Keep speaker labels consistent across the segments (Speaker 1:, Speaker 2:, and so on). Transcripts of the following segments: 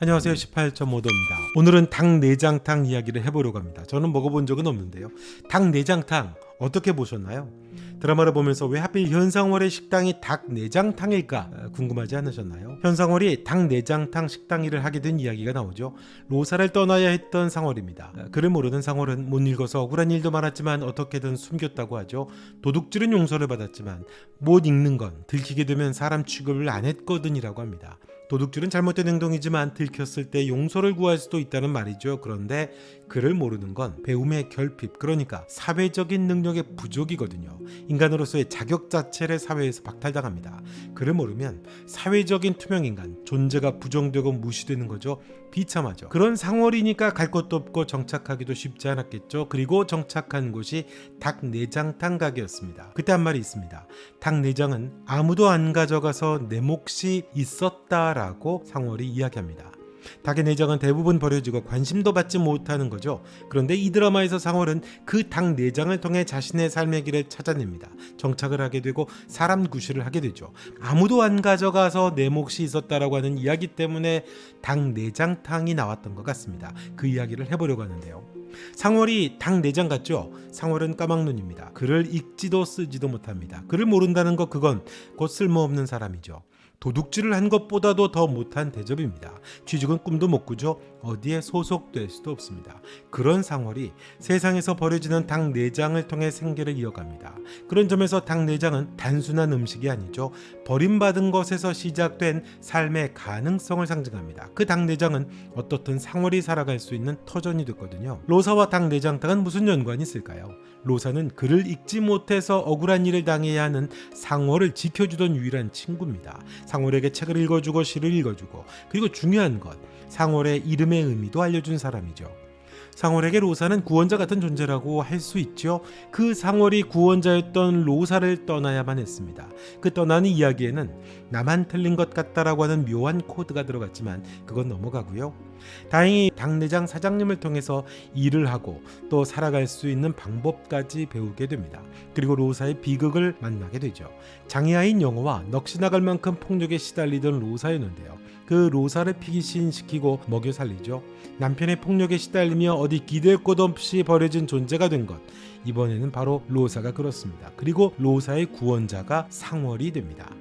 Speaker 1: 안녕하세요. 18.5도입니다. 오늘은 닭내장탕 이야기를 해보려고 합니다. 저는 먹어본 적은 없는데요. 닭내장탕 어떻게 보셨나요? 드라마를 보면서 왜 하필 현상월의 식당이 닭내장탕일까 궁금하지 않으셨나요? 현상월이 닭내장탕 식당 일을 하게 된 이야기가 나오죠. 로사를 떠나야 했던 상월입니다. 그를 모르는 상월은 못 읽어서 억울한 일도 많았지만 어떻게든 숨겼다고 하죠. 도둑질은 용서를 받았지만 못 읽는 건 들키게 되면 사람 취급을 안 했거든이라고 합니다. 도둑질은 잘못된 행동이지만 들켰을 때 용서를 구할 수도 있다는 말이죠. 그런데 그를 모르는 건 배움의 결핍, 그러니까 사회적인 능력의 부족이거든요. 인간으로서의 자격 자체를 사회에서 박탈당합니다. 그를 모르면 사회적인 투명인간, 존재가 부정되고 무시되는 거죠. 비참하죠. 그런 상월이니까 갈 곳도 없고 정착하기도 쉽지 않았겠죠. 그리고 정착한 곳이 닭내장탕 가게였습니다. 그때 한 말이 있습니다. 닭내장은 아무도 안 가져가서 내 몫이 있었다라고 상월이 이야기합니다. 닭의 내장은 대부분 버려지고 관심도 받지 못하는 거죠. 그런데 이 드라마에서 상월은 그 닭 내장을 통해 자신의 삶의 길을 찾아냅니다. 정착을 하게 되고 사람 구실을 하게 되죠. 아무도 안 가져가서 내 몫이 있었다라고 하는 이야기 때문에 닭 내장탕이 나왔던 것 같습니다. 그 이야기를 해보려고 하는데요. 상월이 닭 내장 같죠? 상월은 까막눈입니다. 글을 읽지도 쓰지도 못합니다. 글을 모른다는 것, 그건 곧 쓸모없는 사람이죠. 도둑질을 한 것보다도 더 못한 대접입니다. 취직은 꿈도 못 꾸죠. 어디에 소속될 수도 없습니다. 그런 상월이 세상에서 버려지는 닭 내장을 통해 생계를 이어갑니다. 그런 점에서 닭 내장은 단순한 음식이 아니죠. 버림받은 것에서 시작된 삶의 가능성을 상징합니다. 그 닭 내장은 어떻든 상월이 살아갈 수 있는 터전이 됐거든요. 로사와 닭 내장탕은 무슨 연관이 있을까요? 로사는 글을 읽지 못해서 억울한 일을 당해야 하는 상월을 지켜주던 유일한 친구입니다. 상월에게 책을 읽어주고 시를 읽어주고, 그리고 중요한 것, 상월의 이름의 의미도 알려준 사람이죠. 상월에게 로사는 구원자 같은 존재라고 할 수 있죠. 그 상월이 구원자였던 로사를 떠나야만 했습니다. 그 떠나는 이야기에는 나만 틀린 것 같다라고 하는 묘한 코드가 들어갔지만 그건 넘어가고요. 다행히 닭내장 사장님을 통해서 일을 하고 또 살아갈 수 있는 방법까지 배우게 됩니다. 그리고 로사의 비극을 만나게 되죠. 장애아인 영호와 넋이 나갈 만큼 폭력에 시달리던 로사였는데요. 그 로사를 피신시키고 먹여 살리죠. 남편의 폭력에 시달리며 어디 기댈 곳 없이 버려진 존재가 된 것, 이번에는 바로 로사가 그렇습니다. 그리고 로사의 구원자가 상월이 됩니다.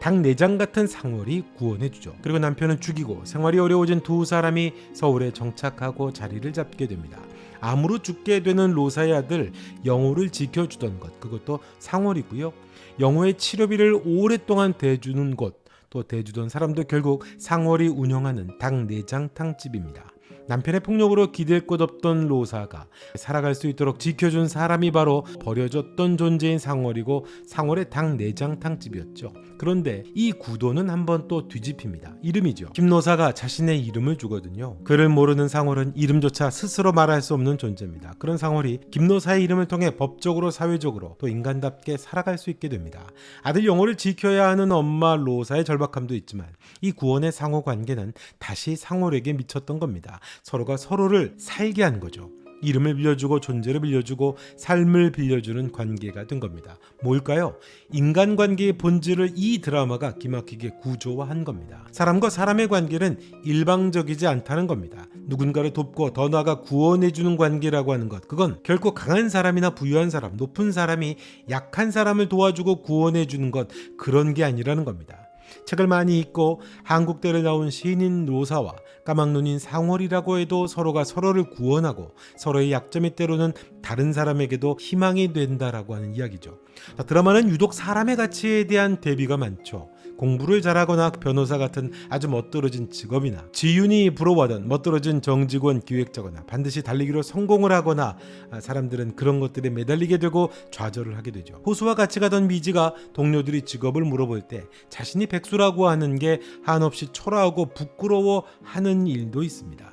Speaker 1: 닭내장 같은 상월이 구원해주죠. 그리고 남편은 죽이고 생활이 어려워진 두 사람이 서울에 정착하고 자리를 잡게 됩니다. 암으로 죽게 되는 로사의 아들 영호를 지켜주던 것, 그것도 상월이고요. 영호의 치료비를 오랫동안 대주는 곳, 또 대주던 사람도 결국 상월이 운영하는 닭내장탕집입니다. 남편의 폭력으로 기댈 곳 없던 로사가 살아갈 수 있도록 지켜준 사람이 바로 버려졌던 존재인 상월이고, 상월의 닭내장탕집이었죠. 그런데 이 구도는 한번 또 뒤집힙니다. 이름이죠. 김노사가 자신의 이름을 주거든요. 그를 모르는 상월은 이름조차 스스로 말할 수 없는 존재입니다. 그런 상월이 김노사의 이름을 통해 법적으로, 사회적으로, 또 인간답게 살아갈 수 있게 됩니다. 아들 영호를 지켜야 하는 엄마 로사의 절박함도 있지만 이 구원의 상호 관계는 다시 상월에게 미쳤던 겁니다. 서로가 서로를 살게 한 거죠. 이름을 빌려주고 존재를 빌려주고 삶을 빌려주는 관계가 된 겁니다. 뭘까요? 인간관계의 본질을 이 드라마가 기막히게 구조화한 겁니다. 사람과 사람의 관계는 일방적이지 않다는 겁니다. 누군가를 돕고 더 나아가 구원해주는 관계라고 하는 것, 그건 결코 강한 사람이나 부유한 사람, 높은 사람이 약한 사람을 도와주고 구원해주는 것, 그런 게 아니라는 겁니다. 책을 많이 읽고 한국대를 나온 시인인 로사와 까막눈인 상월이라고 해도 서로가 서로를 구원하고 서로의 약점이 때로는 다른 사람에게도 희망이 된다라고 하는 이야기죠. 드라마는 유독 사람의 가치에 대한 대비가 많죠. 공부를 잘하거나 변호사 같은 아주 멋들어진 직업이나 지윤이 부러워하던 멋들어진 정직원 기획자거나 반드시 달리기로 성공을 하거나 사람들은 그런 것들에 매달리게 되고 좌절을 하게 되죠. 호수와 같이 가던 미지가 동료들이 직업을 물어볼 때 자신이 백수라고 하는 게 한없이 초라하고 부끄러워하는 일도 있습니다.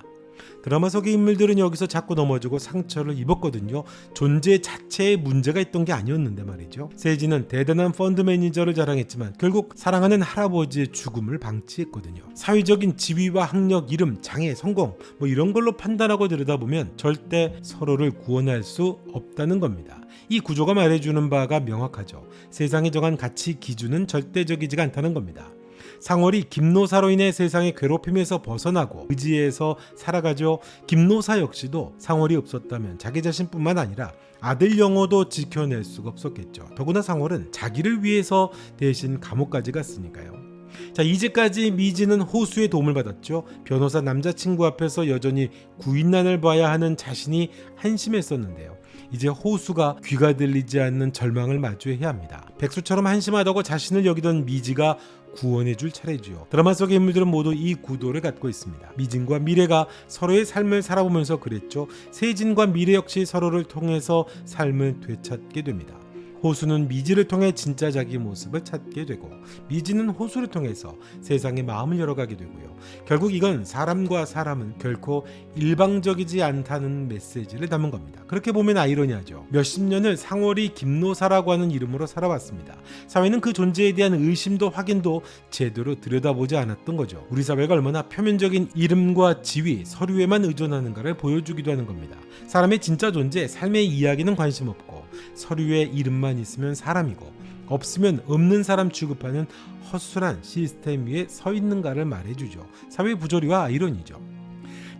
Speaker 1: 드라마 속의 인물들은 여기서 자꾸 넘어지고 상처를 입었거든요. 존재 자체에 문제가 있던 게 아니었는데 말이죠. 세진은 대단한 펀드 매니저를 자랑했지만 결국 사랑하는 할아버지의 죽음을 방치했거든요. 사회적인 지위와 학력, 이름, 장애, 성공 이런 걸로 판단하고 들여다보면 절대 서로를 구원할 수 없다는 겁니다. 이 구조가 말해주는 바가 명확하죠. 세상에 정한 가치 기준은 절대적이지가 않다는 겁니다. 상월이 김노사로 인해 세상의 괴롭힘에서 벗어나고 의지에서 살아가죠. 김노사 역시도 상월이 없었다면 자기 자신뿐만 아니라 아들 영호도 지켜낼 수가 없었겠죠. 더구나 상월은 자기를 위해서 대신 감옥까지 갔으니까요. 자, 이제까지 미지는 호수의 도움을 받았죠. 변호사 남자친구 앞에서 여전히 구인난을 봐야 하는 자신이 한심했었는데요. 이제 호수가 귀가 들리지 않는 절망을 마주해야 합니다. 백수처럼 한심하다고 자신을 여기던 미지가 구원해줄 차례지요. 드라마 속의 인물들은 모두 이 구도를 갖고 있습니다. 미진과 미래가 서로의 삶을 살아보면서 그랬죠. 세진과 미래 역시 서로를 통해서 삶을 되찾게 됩니다. 호수는 미지를 통해 진짜 자기 모습을 찾게 되고 미지는 호수를 통해서 세상의 마음을 열어가게 되고요. 결국 이건 사람과 사람은 결코 일방적이지 않다는 메시지를 담은 겁니다. 그렇게 보면 아이러니하죠. 몇십 년을 상월이 김노사라고 하는 이름으로 살아왔습니다. 사회는 그 존재에 대한 의심도 확인도 제대로 들여다보지 않았던 거죠. 우리 사회가 얼마나 표면적인 이름과 지위, 서류에만 의존하는가를 보여주기도 하는 겁니다. 사람의 진짜 존재, 삶의 이야기는 관심 없고 서류에 이름만 있으면 사람이고 없으면 없는 사람 취급하는 허술한 시스템 위에 서 있는가를 말해주죠. 사회 부조리와 아이러니죠.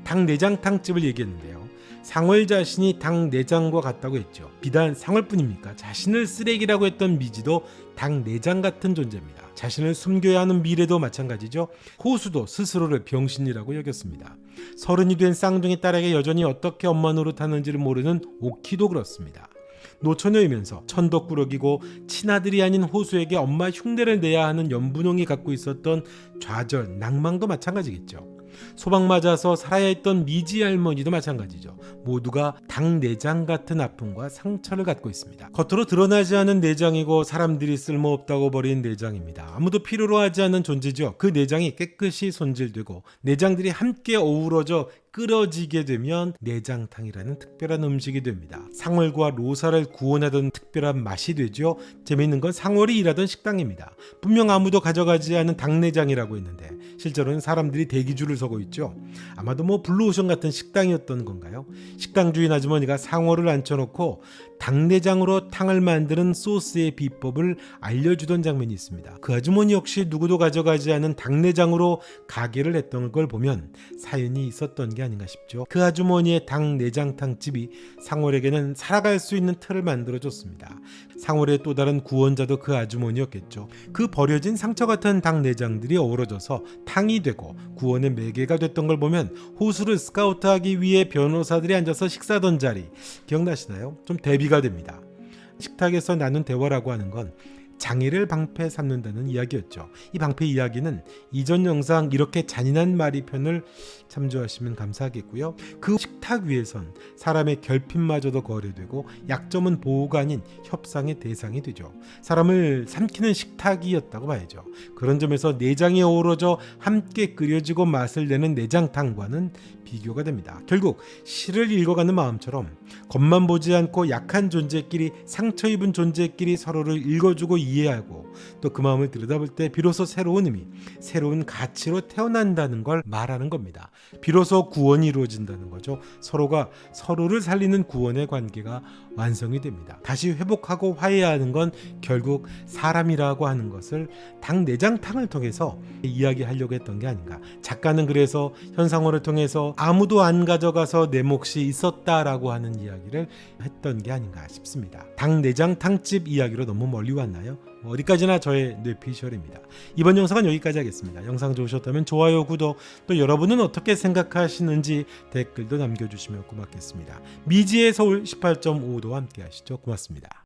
Speaker 1: 닭 내장탕집을 얘기했는데요. 상월 자신이 닭 내장과 같다고 했죠. 비단 상월뿐입니까? 자신을 쓰레기라고 했던 미지도 닭 내장 같은 존재입니다. 자신을 숨겨야 하는 미래도 마찬가지죠. 호수도 스스로를 병신이라고 여겼습니다. 서른이 된 쌍둥이 딸에게 여전히 어떻게 엄마 노릇하는지를 모르는 오키도 그렇습니다. 노처녀이면서 천덕꾸러기고 친아들이 아닌 호수에게 엄마 흉내를 내야 하는 연분홍이 갖고 있었던 좌절, 낭망도 마찬가지겠죠. 소방 맞아서 살아야 했던 미지 할머니도 마찬가지죠. 모두가 닭 내장 같은 아픔과 상처를 갖고 있습니다. 겉으로 드러나지 않은 내장이고 사람들이 쓸모없다고 버린 내장입니다. 아무도 필요로 하지 않는 존재죠. 그 내장이 깨끗이 손질되고 내장들이 함께 어우러져 끓어지게 되면 내장탕이라는 특별한 음식이 됩니다. 상월과 로사를 구원하던 특별한 맛이 되죠. 재미있는 건 상월이 일하던 식당입니다. 분명 아무도 가져가지 않은 닭내장이라고 했는데 실제로는 사람들이 대기줄을 서고 있죠. 아마도 블루오션 같은 식당이었던 건가요? 식당 주인 아주머니가 상월을 앉혀놓고 닭내장으로 탕을 만드는 소스의 비법을 알려주던 장면이 있습니다. 그 아주머니 역시 누구도 가져가지 않은 닭내장으로 가게를 했던 걸 보면 사연이 있었던 게 아닌가 싶죠. 그 아주머니의 닭내장탕 집이 상월에게는 살아갈 수 있는 틀을 만들어줬습니다. 상월의 또 다른 구원자도 그 아주머니였겠죠. 그 버려진 상처 같은 닭내장들이 어우러져서 탕이 되고 구원의 매개가 됐던 걸 보면 호수를 스카우트하기 위해 변호사들이 앉아서 식사하던 자리 기억나시나요? 좀 대비가 됩니다. 식탁에서 나눈 대화라고 하는 건 장애를 방패 삼는다는 이야기였죠. 이 방패 이야기는 이전 영상 이렇게 잔인한 말이 편을 참조하시면 감사하겠고요. 그 식탁 위에선 사람의 결핍마저도 거래되고 약점은 보호가 아닌 협상의 대상이 되죠. 사람을 삼키는 식탁이었다고 봐야죠. 그런 점에서 내장이 어우러져 함께 끓여지고 맛을 내는 내장탕과는 비교가 됩니다. 결국 시를 읽어가는 마음처럼 겉만 보지 않고 약한 존재끼리 상처 입은 존재끼리 서로를 읽어주고 이해하고 또 그 마음을 들여다볼 때 비로소 새로운 의미, 새로운 가치로 태어난다는 걸 말하는 겁니다. 비로소 구원이 이루어진다는 거죠. 서로가 서로를 살리는 구원의 관계가 완성이 됩니다. 다시 회복하고 화해하는 건 결국 사람이라고 하는 것을 닭 내장탕을 통해서 이야기하려고 했던 게 아닌가. 작가는 그래서 현상호를 통해서 아무도 안 가져가서 내 몫이 있었다라고 하는 이야기를 했던 게 아닌가 싶습니다. 닭 내장탕집 이야기로 너무 멀리 왔나요? 어디까지나 저의 뇌피셜입니다. 이번 영상은 여기까지 하겠습니다. 영상 좋으셨다면 좋아요, 구독, 또 여러분은 어떻게 생각하시는지 댓글도 남겨주시면 고맙겠습니다. 미지의 서울 18.5도 함께 하시죠. 고맙습니다.